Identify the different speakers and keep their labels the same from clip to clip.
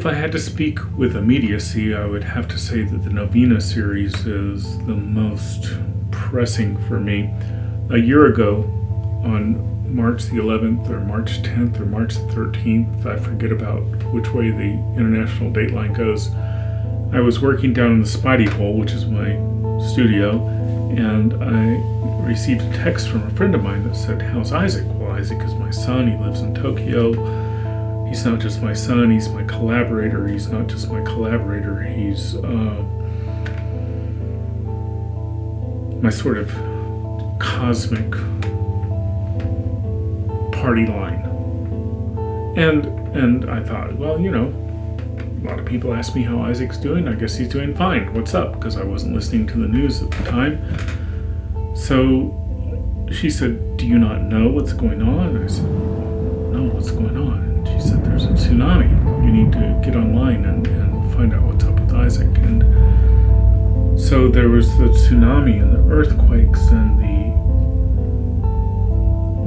Speaker 1: If I had to speak with immediacy, I would have to say that the Novena series is the most pressing for me. A year ago, on March the 11th or March 10th or March the 13th, I forget about which way the international dateline goes, I was working down in the Spidey Hole, which is my studio, and I received a text from a friend of mine that said, "How's Isaac?" Well, Isaac is my son. He lives in Tokyo. He's not just my son, he's my collaborator. He's not just my collaborator, he's my sort of cosmic party line. And I thought, well, a lot of people ask me how Isaac's doing. I guess he's doing fine. What's up? Because I wasn't listening to the news at the time. So she said, "Do you not know what's going on?" I said, "No, what's going on?" And she said, "There's a tsunami. You need to get online and find out what's up with Isaac." And so there was the tsunami and the earthquakes and the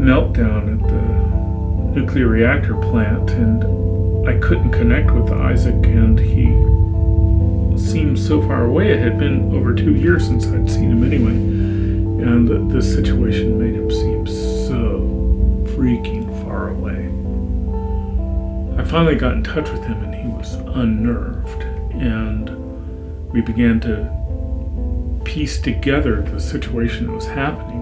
Speaker 1: meltdown at the nuclear reactor plant, and I couldn't connect with Isaac, and he seemed so far away. It had been over 2 years since I'd seen him anyway, and this situation made him seem so freaking far away. I finally got in touch with him, and he was unnerved, and we began to piece together the situation that was happening,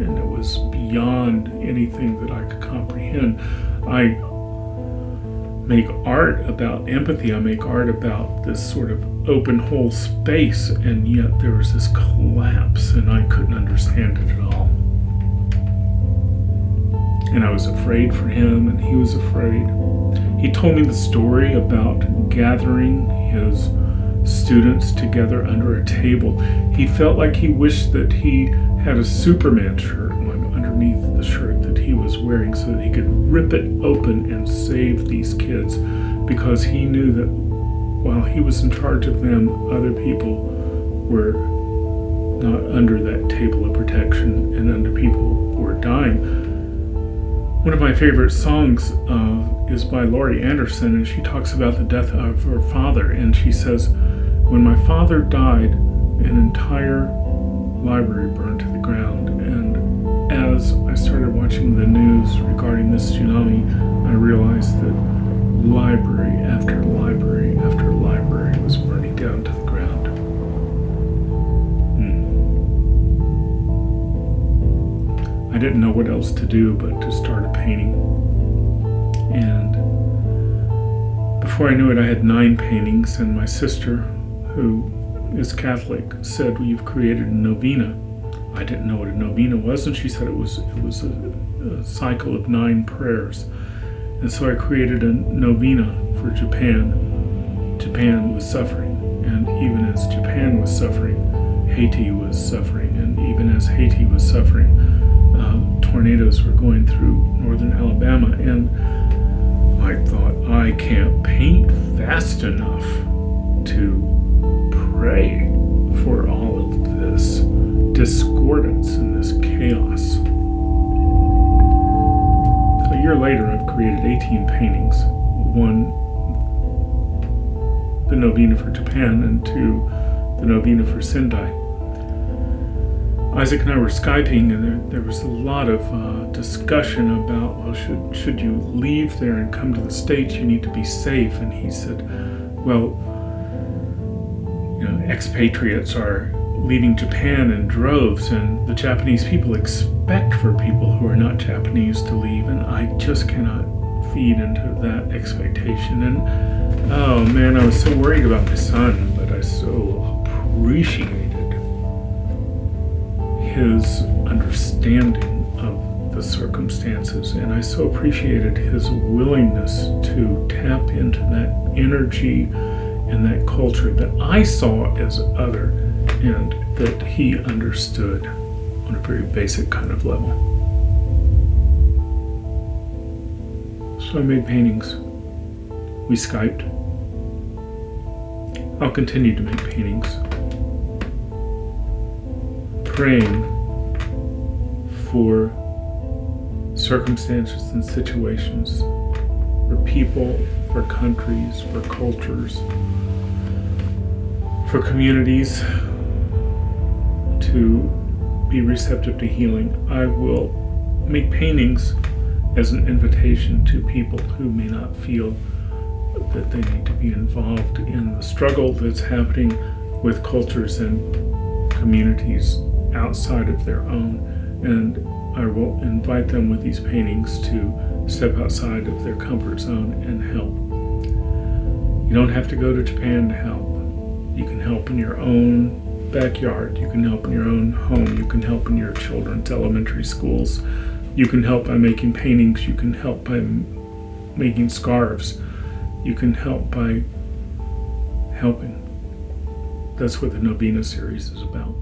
Speaker 1: and it was beyond anything that I could comprehend. I make art about empathy. I make art about this sort of open whole space, and yet there was this collapse, and I couldn't understand it at all. And I was afraid for him, and he was afraid. He told me the story about gathering his students together under a table. He felt like he wished that he had a Superman shirt underneath the shirt that he was wearing so that he could rip it open and save these kids, because he knew that while he was in charge of them, other people were not under that table of protection, and other people were dying. One of my favorite songs is by Laurie Anderson, and she talks about the death of her father, and she says, "When my father died, an entire library burned to the ground." And as I started watching the news regarding this tsunami, I realized that library after library after library was burning down to the ground. I didn't know what else to do but to start a painting. And before I knew it, I had 9 paintings, and my sister, who is Catholic, said, "Well, you've created a novena." I didn't know what a novena was, and she said it was a cycle of 9 prayers. And so I created a novena for Japan. Japan was suffering, and even as Japan was suffering, Haiti was suffering, and even as Haiti was suffering, tornadoes were going through northern Alabama, and I thought, I can't paint fast enough to pray for all of this discordance and this chaos. A year later, I've created 18 paintings. 1, the novena for Japan, and 2, the novena for Sendai. Isaac and I were Skyping, and there was a lot of discussion about, well, should you leave there and come to the States? You need to be safe. And he said, well, expatriates are leaving Japan in droves, and the Japanese people expect for people who are not Japanese to leave, and I just cannot feed into that expectation. And oh man, I was so worried about my son, but I so appreciated his understanding of the circumstances, and I so appreciated his willingness to tap into that energy and that culture that I saw as other, and that he understood on a very basic kind of level. So I made paintings. We Skyped. I'll continue to make paintings, praying for circumstances and situations, for people, for countries, for cultures, for communities to be receptive to healing. I will make paintings as an invitation to people who may not feel that they need to be involved in the struggle that's happening with cultures and communities outside of their own. And I will invite them with these paintings to step outside of their comfort zone and help. You don't have to go to Japan to help. You can help in your own backyard. You can help in your own home. You can help in your children's elementary schools. You can help by making paintings. You can help by making scarves. You can help by helping. That's what the Novena series is about.